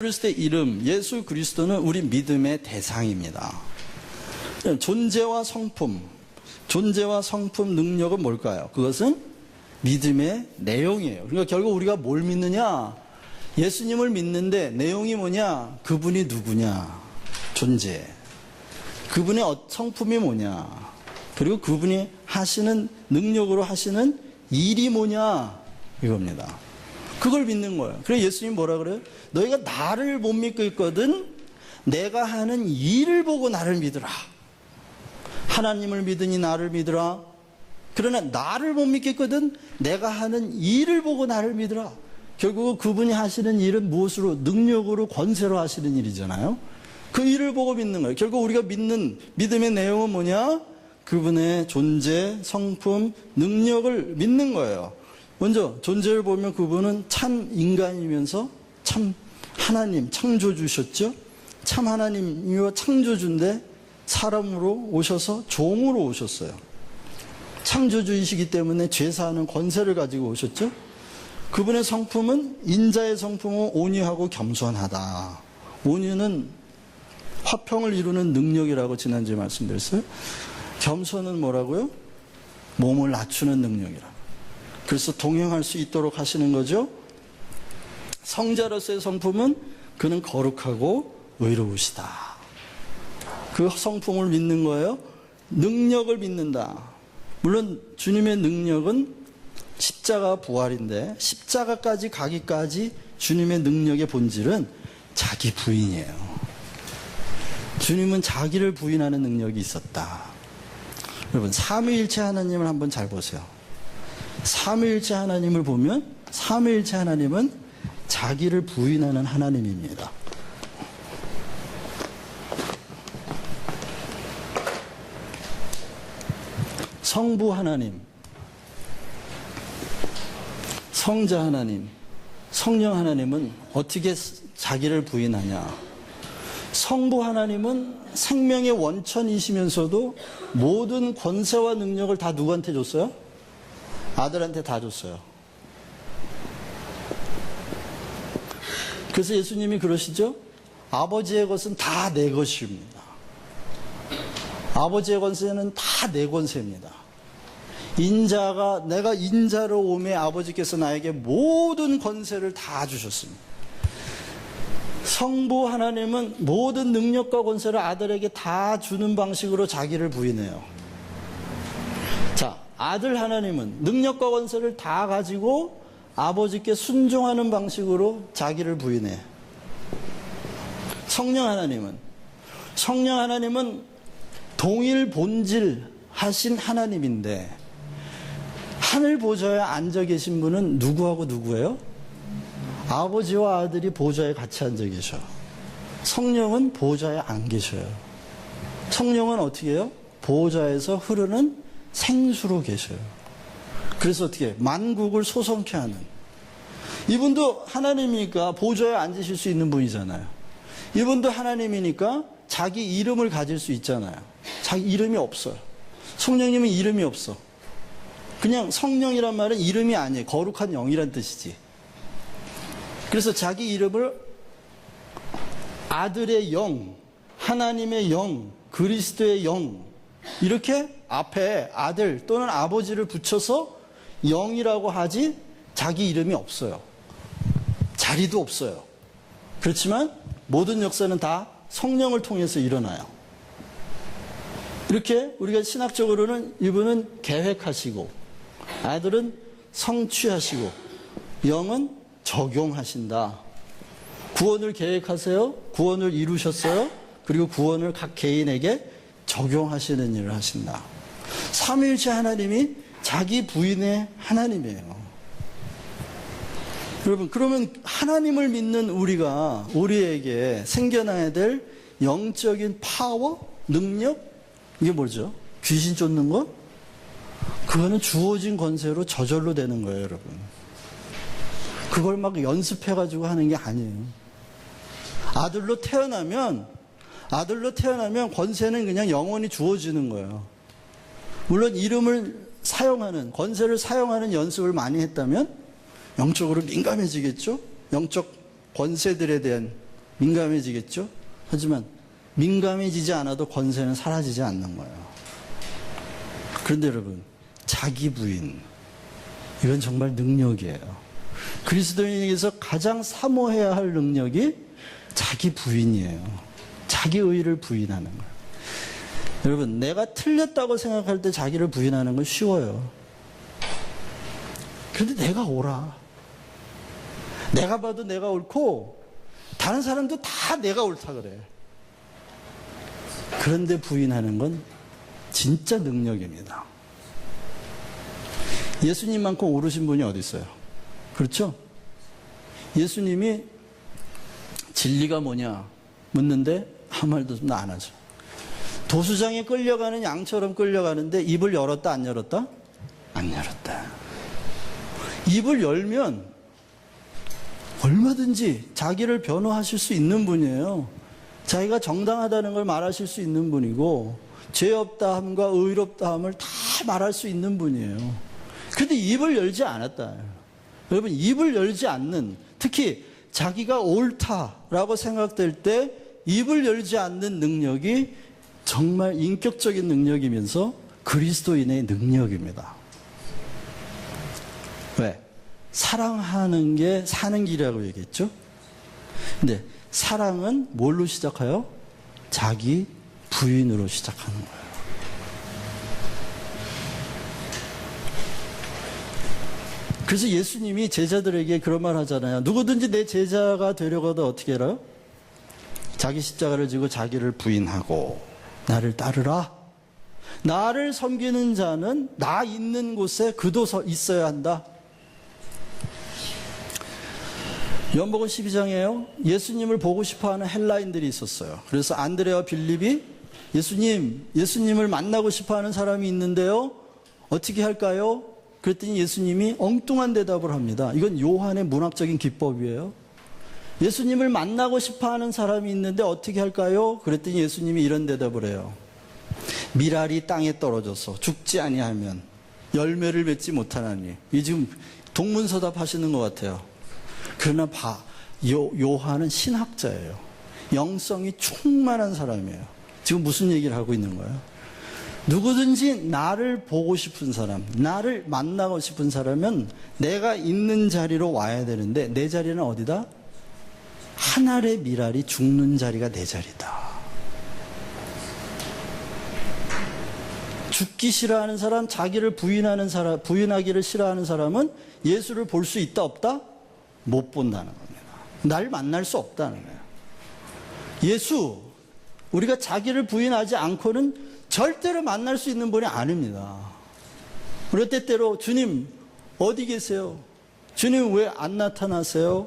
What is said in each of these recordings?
그리스도의 이름, 예수 그리스도는 우리 믿음의 대상입니다. 존재와 성품, 능력은 뭘까요? 그것은 믿음의 내용이에요. 그러니까 결국 우리가 뭘 믿느냐? 예수님을 믿는데 내용이 뭐냐? 그분이 누구냐? 존재. 그분의 성품이 뭐냐? 그리고 그분이 하시는 능력으로 하시는 일이 뭐냐? 이겁니다. 그걸 믿는 거예요. 그래서 예수님 뭐라 그래요? 너희가 나를 못 믿고 있거든 내가 하는 일을 보고 나를 믿으라. 하나님을 믿으니 나를 믿으라. 그러나 나를 못 믿겠거든 내가 하는 일을 보고 나를 믿으라. 결국 그분이 하시는 일은 무엇으로? 능력으로, 권세로 하시는 일이잖아요. 그 일을 보고 믿는 거예요. 결국 우리가 믿는 믿음의 내용은 뭐냐? 그분의 존재, 성품, 능력을 믿는 거예요. 먼저 존재를 보면 그분은 참 인간이면서 참 하나님, 창조주셨죠. 참 하나님이요 창조주인데 사람으로 오셔서 종으로 오셨어요. 창조주이시기 때문에 죄사하는 권세를 가지고 오셨죠. 그분의 성품은, 인자의 성품은 온유하고 겸손하다. 온유는 화평을 이루는 능력이라고 지난주에 말씀드렸어요. 겸손은 뭐라고요? 몸을 낮추는 능력이라. 그래서 동행할 수 있도록 하시는 거죠. 성자로서의 성품은 그는 거룩하고 의로우시다. 그 성품을 믿는 거예요. 능력을 믿는다. 물론 주님의 능력은 십자가 부활인데 십자가까지 가기까지 주님의 능력의 본질은 자기 부인이에요. 주님은 자기를 부인하는 능력이 있었다. 여러분, 삼위일체 하나님을 한번 잘 보세요. 삼위일체 하나님을 보면 삼위일체 하나님은 자기를 부인하는 하나님입니다. 성부 하나님, 성자 하나님, 성령 하나님은 어떻게 자기를 부인하냐? 성부 하나님은 생명의 원천이시면서도 모든 권세와 능력을 다 누구한테 줬어요? 아들한테 다 줬어요. 그래서 예수님이 그러시죠? 아버지의 것은 다 내 것입니다. 아버지의 권세는 다 내 권세입니다. 인자가, 내가 인자로 오매 아버지께서 나에게 모든 권세를 다 주셨습니다. 성부 하나님은 모든 능력과 권세를 아들에게 다 주는 방식으로 자기를 부인해요. 자, 아들 하나님은 능력과 권세를 다 가지고 아버지께 순종하는 방식으로 자기를 부인해. 성령 하나님은 동일 본질 하신 하나님인데 하늘 보좌에 앉아 계신 분은 누구하고 누구예요? 아버지와 아들이 보좌에 같이 앉아 계셔. 성령은 보좌에 안 계셔요. 성령은 어떻게 해요? 보좌에서 흐르는 생수로 계셔요. 그래서 어떻게 만국을 소성케 하는, 이분도 하나님이니까 보좌에 앉으실 수 있는 분이잖아요. 이분도 하나님이니까 자기 이름을 가질 수 있잖아요. 자기 이름이 없어요. 성령님은 이름이 없어. 그냥 성령이란 말은 이름이 아니에요. 거룩한 영이란 뜻이지. 그래서 자기 이름을 아들의 영, 하나님의 영, 그리스도의 영, 이렇게 앞에 아들 또는 아버지를 붙여서 영이라고 하지 자기 이름이 없어요. 자리도 없어요. 그렇지만 모든 역사는 다 성령을 통해서 일어나요. 이렇게 우리가 신학적으로는 이분은 계획하시고 아들은 성취하시고 영은 적용하신다. 구원을 계획하세요. 구원을 이루셨어요. 그리고 구원을 각 개인에게 적용하시는 일을 하신다. 삼위일체 하나님이 자기 부인의 하나님이에요. 여러분, 그러면 하나님을 믿는 우리에게 생겨나야 될 영적인 파워, 능력, 이게 뭐죠? 귀신 쫓는 거? 그거는 주어진 권세로 저절로 되는 거예요, 여러분. 그걸 막 연습해가지고 하는 게 아니에요. 아들로 태어나면 권세는 그냥 영원히 주어지는 거예요. 물론 이름을 사용하는, 권세를 사용하는 연습을 많이 했다면 영적으로 민감해지겠죠? 영적 권세들에 대한 민감해지겠죠? 하지만 민감해지지 않아도 권세는 사라지지 않는 거예요. 그런데 여러분, 자기 부인, 이건 정말 능력이에요. 그리스도인에게서 가장 사모해야 할 능력이 자기 부인이에요. 자기 의의를 부인하는 거예요. 여러분, 내가 틀렸다고 생각할 때 자기를 부인하는 건 쉬워요. 그런데 내가 옳아. 내가 봐도 내가 옳고 다른 사람도 다 내가 옳다 그래. 그런데 부인하는 건 진짜 능력입니다. 예수님만큼 옳으신 분이 어디 있어요? 그렇죠? 예수님이 진리가 뭐냐 묻는데 아무 말도 안 하죠. 도수장에 끌려가는 양처럼 끌려가는데 입을 열었다 안 열었다? 안 열었다. 입을 열면 얼마든지 자기를 변호하실 수 있는 분이에요. 자기가 정당하다는 걸 말하실 수 있는 분이고 죄 없다함과 의롭다함을 다 말할 수 있는 분이에요. 그런데 입을 열지 않았다. 여러분, 입을 열지 않는, 특히 자기가 옳다라고 생각될 때 입을 열지 않는 능력이 정말 인격적인 능력이면서 그리스도인의 능력입니다. 왜? 사랑하는 게 사는 길이라고 얘기했죠? 근데 사랑은 뭘로 시작해요? 자기 부인으로 시작하는 거예요. 그래서 예수님이 제자들에게 그런 말 하잖아요. 누구든지 내 제자가 되려고 하다 어떻게 해요? 자기 십자가를 지고 자기를 부인하고 나를 따르라. 나를 섬기는 자는 나 있는 곳에 그도 있어야 한다. 요한복음 12장에요. 예수님을 보고 싶어하는 헬라인들이 있었어요. 그래서 안드레와 빌립이 예수님을 만나고 싶어하는 사람이 있는데요. 어떻게 할까요? 그랬더니 예수님이 엉뚱한 대답을 합니다. 이건 요한의 문학적인 기법이에요. 예수님을 만나고 싶어하는 사람이 있는데 어떻게 할까요? 그랬더니 예수님이 이런 대답을 해요. 미랄이 땅에 떨어져서 죽지 아니하면 열매를 맺지 못하나니. 이 지금 동문서답 하시는 것 같아요. 그러나 요한은 신학자예요. 영성이 충만한 사람이에요. 지금 무슨 얘기를 하고 있는 거예요? 누구든지 나를 보고 싶은 사람, 나를 만나고 싶은 사람은 내가 있는 자리로 와야 되는데 내 자리는 어디다? 한 알의 미랄이 죽는 자리가 내 자리다. 죽기 싫어하는 사람, 자기를 부인하는 사람, 부인하기를 싫어하는 사람은 예수를 볼 수 있다 없다? 못 본다는 겁니다. 날 만날 수 없다는 거예요. 예수, 우리가 자기를 부인하지 않고는 절대로 만날 수 있는 분이 아닙니다. 그럴 때때로 주님 어디 계세요? 주님 왜 안 나타나세요?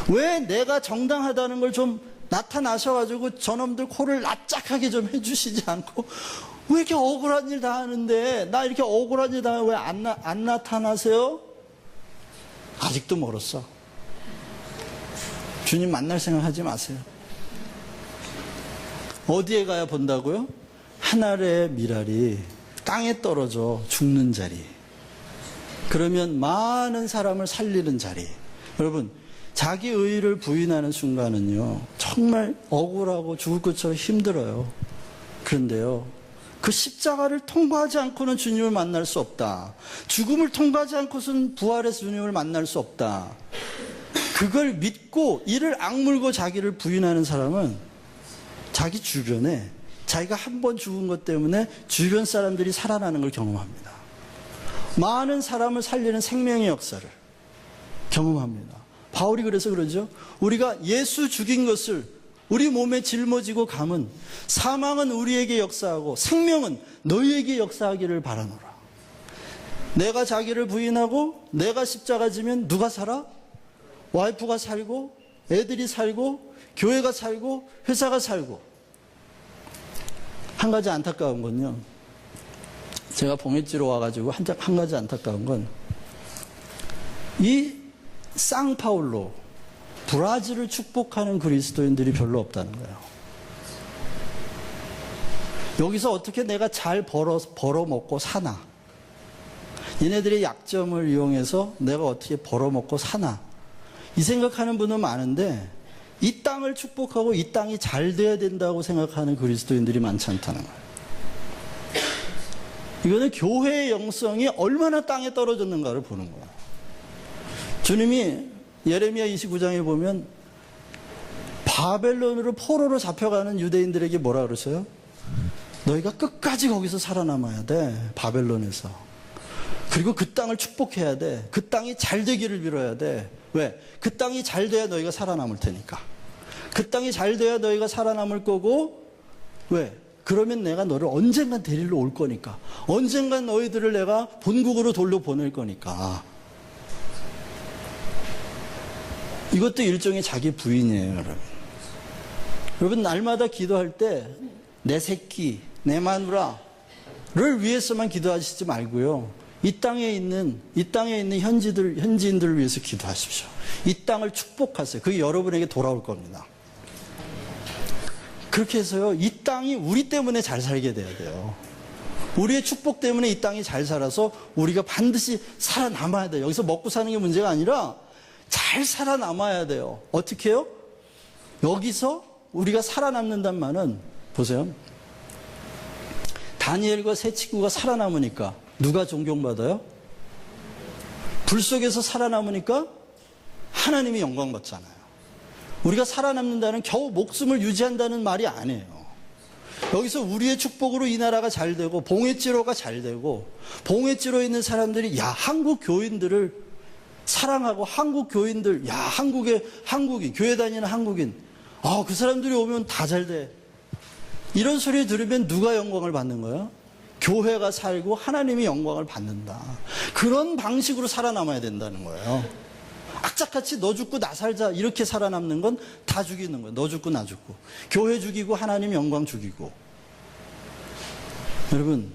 왜 내가 정당하다는 걸 좀 나타나셔가지고 저놈들 코를 납작하게 좀 해주시지 않고 왜 이렇게 억울한 일 다 하는데 나 이렇게 억울한 일 다 하는데 왜 안 나타나세요? 아직도 멀었어. 주님 만날 생각하지 마세요. 어디에 가야 본다고요? 한 알의 미랄이 땅에 떨어져 죽는 자리. 그러면 많은 사람을 살리는 자리. 여러분, 자기 의의를 부인하는 순간은요, 정말 억울하고 죽을 것처럼 힘들어요. 그런데요, 그 십자가를 통과하지 않고는 주님을 만날 수 없다. 죽음을 통과하지 않고서는 부활해서 주님을 만날 수 없다. 그걸 믿고 이를 악물고 자기를 부인하는 사람은 자기 주변에 자기가 한 번 죽은 것 때문에 주변 사람들이 살아나는 걸 경험합니다. 많은 사람을 살리는 생명의 역사를 경험합니다. 바울이 그래서 그러죠. 우리가 예수 죽인 것을 우리 몸에 짊어지고 감은 사망은 우리에게 역사하고 생명은 너희에게 역사하기를 바라노라. 내가 자기를 부인하고 내가 십자가 지면 누가 살아? 와이프가 살고 애들이 살고 교회가 살고 회사가 살고. 한 가지 안타까운 건요, 제가 봉해지로 와가지고 한 가지 안타까운 건 이 상파울로 브라질을 축복하는 그리스도인들이 별로 없다는 거예요. 여기서 어떻게 내가 잘 벌어먹고 사나, 얘네들의 약점을 이용해서 내가 어떻게 벌어먹고 사나, 이 생각하는 분은 많은데 이 땅을 축복하고 이 땅이 잘 돼야 된다고 생각하는 그리스도인들이 많지 않다는 거예요. 이거는 교회의 영성이 얼마나 땅에 떨어졌는가를 보는 거예요. 주님이 예레미야 29장에 보면 바벨론으로 포로로 잡혀가는 유대인들에게 뭐라 그러세요? 너희가 끝까지 거기서 살아남아야 돼. 바벨론에서. 그리고 그 땅을 축복해야 돼. 그 땅이 잘 되기를 빌어야 돼. 왜? 그 땅이 잘 돼야 너희가 살아남을 테니까. 그 땅이 잘 돼야 너희가 살아남을 거고, 왜? 그러면 내가 너를 언젠간 데리러 올 거니까. 언젠간 너희들을 내가 본국으로 돌려보낼 거니까. 이것도 일종의 자기 부인이에요, 여러분. 여러분, 날마다 기도할 때 내 새끼, 내 마누라를 위해서만 기도하시지 말고요. 이 땅에 있는 현지인들을 위해서 기도하십시오. 이 땅을 축복하세요. 그게 여러분에게 돌아올 겁니다. 그렇게 해서요, 이 땅이 우리 때문에 잘 살게 돼야 돼요. 우리의 축복 때문에 이 땅이 잘 살아서 우리가 반드시 살아남아야 돼요. 여기서 먹고 사는 게 문제가 아니라 잘 살아남아야 돼요. 어떻게 해요? 여기서 우리가 살아남는단 말은 보세요. 다니엘과 세 친구가 살아남으니까 누가 존경받아요? 불 속에서 살아남으니까 하나님이 영광 받잖아요. 우리가 살아남는다는 겨우 목숨을 유지한다는 말이 아니에요. 여기서 우리의 축복으로 이 나라가 잘 되고 봉해지로가 잘 되고 봉해지로에 있는 사람들이 야 한국 교인들을 사랑하고 한국 교인들 야 한국의 한국인 교회 다니는 한국인 그 사람들이 오면 다 잘 돼. 이런 소리 들으면 누가 영광을 받는 거예요? 교회가 살고 하나님이 영광을 받는다. 그런 방식으로 살아남아야 된다는 거예요. 악착같이 너 죽고 나 살자 이렇게 살아남는 건 다 죽이는 거예요. 너 죽고 나 죽고. 교회 죽이고 하나님 영광 죽이고. 여러분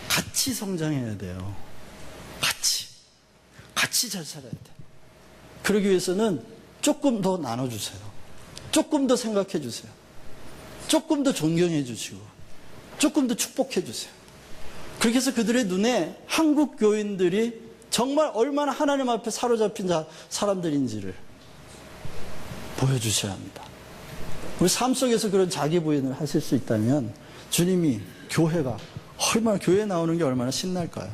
같이 성장해야 돼요. 같이 잘 살아야 돼. 그러기 위해서는 조금 더 나눠주세요. 조금 더 생각해 주세요. 조금 더 존경해 주시고 조금 더 축복해 주세요. 그렇게 해서 그들의 눈에 한국 교인들이 정말 얼마나 하나님 앞에 사로잡힌 사람들인지를 보여주셔야 합니다. 우리 삶 속에서 그런 자기 부인을 하실 수 있다면 주님이 교회가 얼마나 교회에 나오는 게 얼마나 신날까요?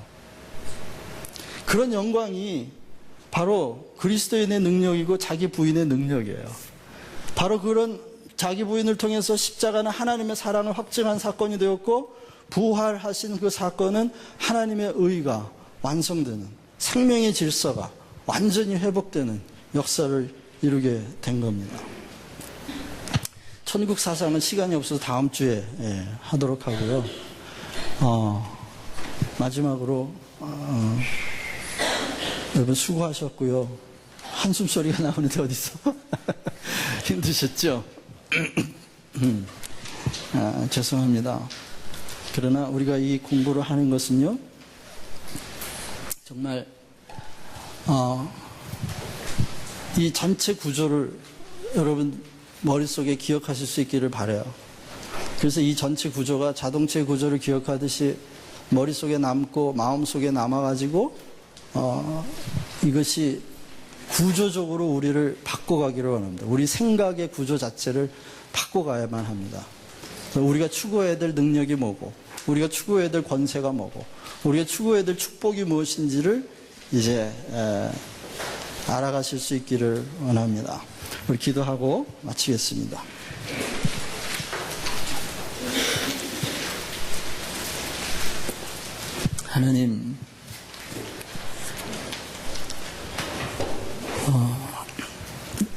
그런 영광이 바로 그리스도인의 능력이고 자기 부인의 능력이에요. 바로 그런 자기 부인을 통해서 십자가는 하나님의 사랑을 확증한 사건이 되었고 부활하신 그 사건은 하나님의 의가 완성되는 생명의 질서가 완전히 회복되는 역사를 이루게 된 겁니다. 천국 사상은 시간이 없어서 다음 주에 하도록 하고요. 마지막으로 여러분 수고하셨고요. 한숨 소리가 나오는데 어디서 힘드셨죠? 죄송합니다. 그러나 우리가 이 공부를 하는 것은요, 정말 이 전체 구조를 여러분 머릿속에 기억하실 수 있기를 바라요. 그래서 이 전체 구조가 자동차 구조를 기억하듯이 머릿속에 남고 마음속에 남아가지고 이것이 구조적으로 우리를 바꿔가기를 원합니다. 우리 생각의 구조 자체를 바꿔가야만 합니다. 우리가 추구해야 될 능력이 뭐고, 우리가 추구해야 될 권세가 뭐고, 우리가 추구해야 될 축복이 무엇인지를 이제 알아가실 수 있기를 원합니다. 우리 기도하고 마치겠습니다. 하나님,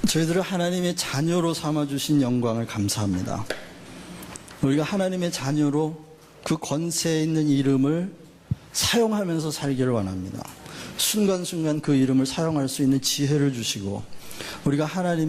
저희들을 하나님의 자녀로 삼아주신 영광을 감사합니다. 우리가 하나님의 자녀로 그 권세에 있는 이름을 사용하면서 살기를 원합니다. 순간순간 그 이름을 사용할 수 있는 지혜를 주시고 우리가 하나님